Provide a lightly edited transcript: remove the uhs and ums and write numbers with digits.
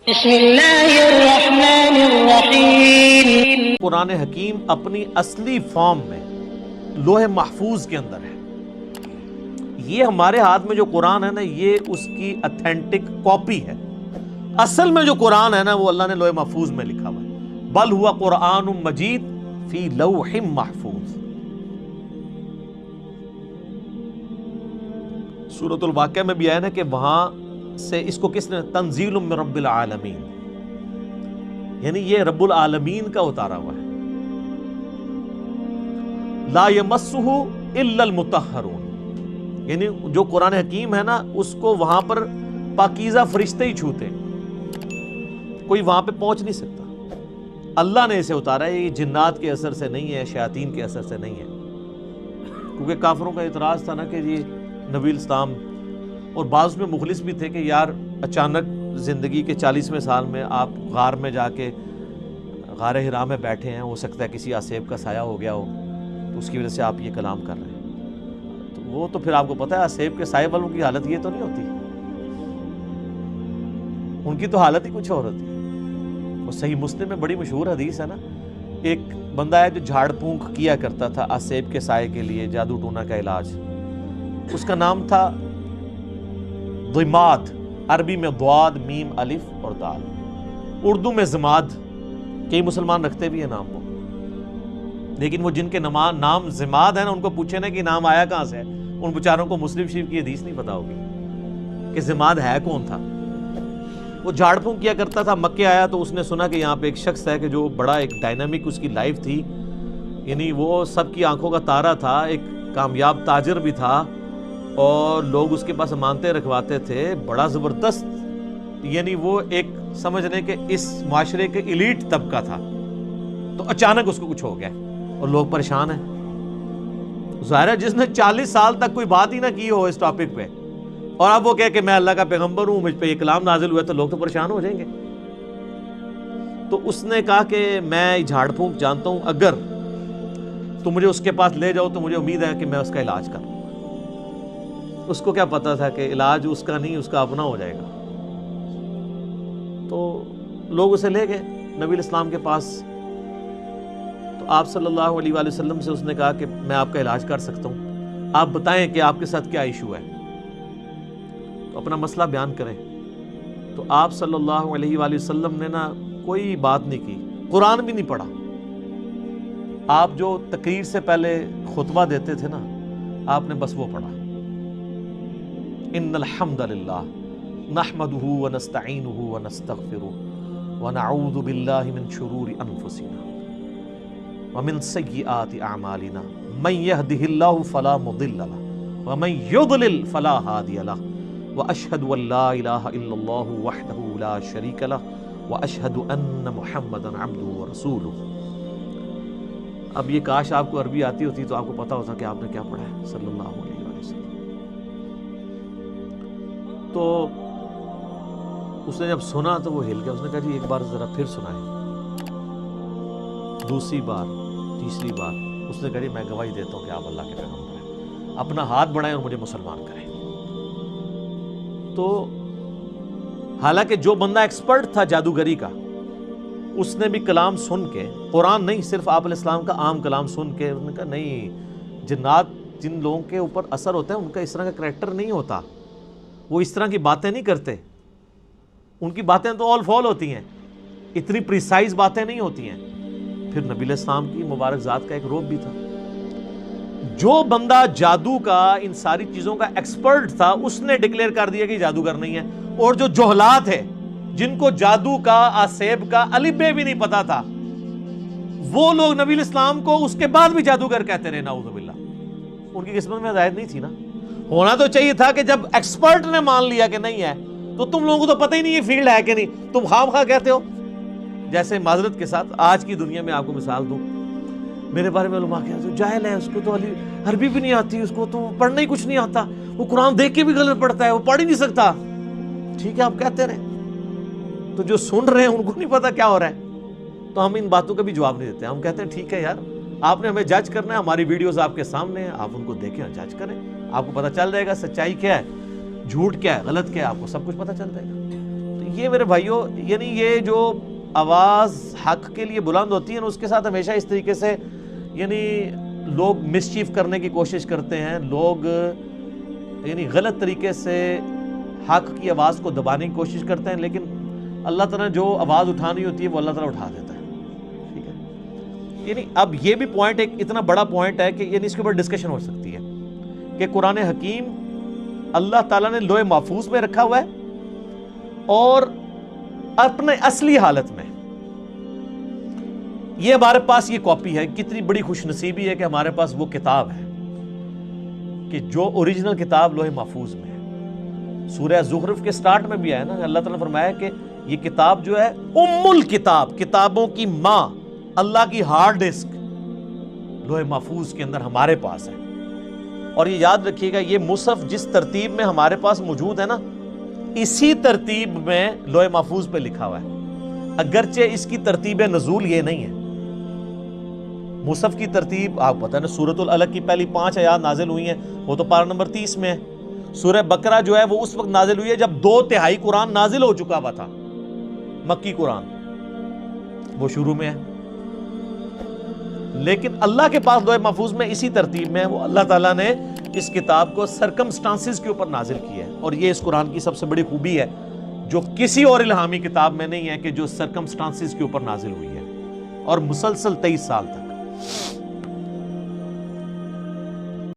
بسم اللہ الرحمن الرحیم۔ قرآن حکیم اپنی اصلی فارم میں لوح محفوظ کے اندر ہے۔ یہ ہمارے ہاتھ میں جو قرآن ہے نا، یہ اس کی اتھینٹک کاپی ہے۔ اصل میں جو قرآن ہے نا، وہ اللہ نے لوح محفوظ میں لکھا ہوا ہے۔ بل ہوا قرآن مجید فی لوح محفوظ۔ سورۃ الواقعہ میں بھی آیا نا کہ وہاں سے اس کو کس نے، تنزیل من رب العالمین، یعنی یہ رب العالمین کا اتارا ہوا ہے۔ لا یمسہ الا المطہرون، یعنی جو قرآن حکیم ہے نا، اس کو وہاں پر پاکیزہ فرشتے ہی چھوتے ہیں، کوئی وہاں پہ پہنچ نہیں سکتا۔ اللہ نے اسے اتارا ہے، یہ جنات کے اثر سے نہیں ہے، شیاطین کے اثر سے نہیں ہے۔ کیونکہ کافروں کا اعتراض تھا نا کہ یہ نبی اسلام، اور بعض میں مخلص بھی تھے کہ یار اچانک زندگی کے 40ویں سال میں آپ غار میں جا کے غار حرا میں بیٹھے ہیں، ہو سکتا ہے کسی آسیب کا سایہ ہو گیا ہو، تو اس کی وجہ سے آپ یہ کلام کر رہے ہیں۔ تو وہ تو پھر آپ کو پتہ ہے آسیب کے سائے والوں کی حالت یہ تو نہیں ہوتی، ان کی تو حالت ہی کچھ اور ہوتی ہے۔ وہ صحیح مسلم میں بڑی مشہور حدیث ہے نا، ایک بندہ ہے جو جھاڑ پھونک کیا کرتا تھا آسیب کے سائے کے لیے، جادو ٹونا کا علاج۔ اس کا نام تھا ضماد، عربی میں ضاد میم الف اور دال، اردو میں زماد۔ کئی مسلمان رکھتے بھی ہیں نام کو، لیکن وہ جن کے نام زماد ہے نا، ان کو پوچھے نا کہ نام آیا کہاں سے ہے، ان بیچاروں کو مسلم شریف کی حدیث نہیں پتا ہوگی کہ زماد ہے کون تھا۔ وہ جھاڑ پھونک کیا کرتا تھا، مکے آیا تو اس نے سنا کہ یہاں پہ ایک شخص ہے کہ جو بڑا ایک ڈائنامک اس کی لائف تھی، یعنی وہ سب کی آنکھوں کا تارا تھا، ایک کامیاب تاجر بھی تھا، اور لوگ اس کے پاس امانتیں رکھواتے تھے، بڑا زبردست، یعنی وہ ایک سمجھنے کہ اس معاشرے کے ایلیٹ طبقہ تھا۔ تو اچانک اس کو کچھ ہو گیا اور لوگ پریشان ہیں۔ ظاہر ہے جس نے 40 سال تک کوئی بات ہی نہ کی ہو اس ٹاپک پہ، اور اب وہ کہے کہ میں اللہ کا پیغمبر ہوں، مجھ پہ یہ کلام نازل ہوا ہے، تو لوگ تو پریشان ہو جائیں گے۔ تو اس نے کہا کہ میں جھاڑ پھونک جانتا ہوں، اگر تم مجھے اس کے پاس لے جاؤ تو مجھے امید ہے کہ میں اس کا علاج کروں۔ اس کو کیا پتا تھا کہ علاج اس کا نہیں، اس کا اپنا ہو جائے گا۔ تو لوگ اسے لے گئے نبی الاسلام کے پاس، تو آپ صلی اللہ علیہ وآلہ وسلم سے اس نے کہا کہ میں آپ کا علاج کر سکتا ہوں، آپ بتائیں کہ آپ کے ساتھ کیا ایشو ہے، تو اپنا مسئلہ بیان کریں۔ تو آپ صلی اللہ علیہ وآلہ وسلم نے نا کوئی بات نہیں کی، قرآن بھی نہیں پڑھا۔ آپ جو تقریر سے پہلے خطبہ دیتے تھے نا، آپ نے بس وہ پڑھا، ان الحمد للہ نحمده ونستعینه ونستغفره ونعوذ باللہ من شرور انفسنا ومن سیئات اعمالنا من يهده اللہ فلا مضل له ومن يضلل فلا هادی له واشهد ان لا الہ الا اللہ وحدہ لا شریک له واشهد ان محمدا عبدہ ورسولہ۔ اب یہ کاش آپ کو عربی آتی ہوتی تو آپ کو پتا ہوتا کہ آپ نے کیا پڑھا ہے صلی اللہ علیہ وسلم۔ تو اس نے جب سنا تو وہ ہل گیا، اس نے کہا جی ایک بار ذرا پھر سنائیں۔ دوسری بار، تیسری بار، اس نے کہا جی میں گواہی دیتا ہوں کہ آپ اللہ کے پیغمبر ہیں، اپنا ہاتھ بڑھائیں اور مجھے مسلمان کریں۔ تو حالانکہ جو بندہ ایکسپرٹ تھا جادوگری کا، اس نے بھی کلام سن کے، قرآن نہیں صرف آپ علیہ السلام کا عام کلام سن کے، اس نے کہا نہیں، جنات جن لوگوں کے اوپر اثر ہوتا ہے ان کا اس طرح کا کریکٹر نہیں ہوتا، وہ اس طرح کی باتیں نہیں کرتے، ان کی باتیں تو آل فال ہوتی ہیں، اتنی پریسائز باتیں نہیں ہوتی ہیں۔ پھر نبی علیہ السلام کی مبارک ذات کا ایک روب بھی تھا۔ جو بندہ جادو کا، ان ساری چیزوں کا ایکسپرٹ تھا، اس نے ڈکلیئر کر دیا کہ جادوگر نہیں ہے، اور جو جہلات ہے، جن کو جادو کا، آسیب کا الف بے بھی نہیں پتا تھا، وہ لوگ نبی علیہ السلام کو اس کے بعد بھی جادوگر کہتے رہے، نعوذ باللہ۔ ان کی قسمت میں ہدایت نہیں تھی نا۔ ہونا تو چاہیے تھا کہ جب ایکسپرٹ نے مان لیا کہ نہیں ہے، تو تم لوگوں کو تو پتہ ہی نہیں یہ فیلڈ ہے کہ نہیں، تم خام خواہ کہتے ہو۔ جیسے معذرت کے ساتھ آج کی دنیا میں آپ کو مثال دوں، میرے بارے میں علماء کہتے ہیں جاہل ہے، اس کو تو عربی بھی نہیں آتی، اس کو تو پڑھنا ہی کچھ نہیں آتا، وہ قرآن دیکھ کے بھی غلط پڑھتا ہے، وہ پڑھ ہی نہیں سکتا۔ ٹھیک ہے، آپ کہتے رہے، تو جو سن رہے ہیں ان کو نہیں پتا کیا ہو رہا ہے، تو ہم ان باتوں کا بھی جواب نہیں دیتے۔ ہم کہتے ہیں ٹھیک ہے یار، آپ نے ہمیں جج کرنا ہے، ہماری ویڈیوز آپ کے سامنے ہیں، آپ ان کو دیکھیں اور جج کریں، آپ کو پتہ چل جائے گا سچائی کیا ہے، جھوٹ کیا ہے، غلط کیا ہے، آپ کو سب کچھ پتہ چل جائے گا۔ تو یہ میرے بھائیوں یعنی یہ جو آواز حق کے لیے بلند ہوتی ہے نا، اس کے ساتھ ہمیشہ اس طریقے سے یعنی لوگ مسچیف کرنے کی کوشش کرتے ہیں، لوگ یعنی غلط طریقے سے حق کی آواز کو دبانے کی کوشش کرتے ہیں، لیکن اللہ تعالیٰ نے جو آواز اٹھانی ہوتی ہے وہ اللہ تعالیٰ اٹھا دیتا ہے. ٹھیک ہے، یعنی اب یہ بھی پوائنٹ ایک اتنا بڑا پوائنٹ ہے کہ یعنی اس کے اوپر ڈسکشن ہو سکتی ہے کہ قرآن حکیم اللہ تعالیٰ نے لوح محفوظ میں رکھا ہوا ہے اور اپنے اصلی حالت میں یہ ہمارے پاس یہ کاپی ہے. کتنی بڑی خوش نصیبی ہے کہ ہمارے پاس وہ کتاب ہے کہ جو اوریجنل کتاب لوح محفوظ میں ہے. سورہ زخرف کے سٹارٹ میں بھی ہے نا، اللہ تعالیٰ نے فرمایا کہ یہ کتاب جو ہے ام الکتاب، کتابوں کی ماں، اللہ کی ہارڈ ڈسک لوح محفوظ کے اندر ہمارے پاس ہے. اور یہ یاد رکھیے گا، یہ مصحف جس ترتیب میں ہمارے پاس موجود ہے نا، اسی ترتیب میں لوح محفوظ پہ لکھا ہوا ہے، اگرچہ اس کی ترتیب نزول یہ نہیں ہے. مصحف کی ترتیب آپ پتہ ہے نا، سورۃ العلق کی پہلی 5 آیات نازل ہوئی ہیں، وہ تو پارہ نمبر 30 میں ہے. سورہ بقرہ جو ہے وہ اس وقت نازل ہوئی ہے جب 2/3 قرآن نازل ہو چکا ہوا تھا، مکی قرآن وہ شروع میں ہے. لیکن اللہ کے پاس لوح محفوظ میں اسی ترتیب میں ہے. وہ اللہ تعالیٰ نے اس کتاب کو سرکمسٹانسز کے اوپر نازل کیا ہے، اور یہ اس قرآن کی سب سے بڑی خوبی ہے جو کسی اور الہامی کتاب میں نہیں ہے کہ جو سرکمسٹانسز کے اوپر نازل ہوئی ہے اور مسلسل 23 سال تک.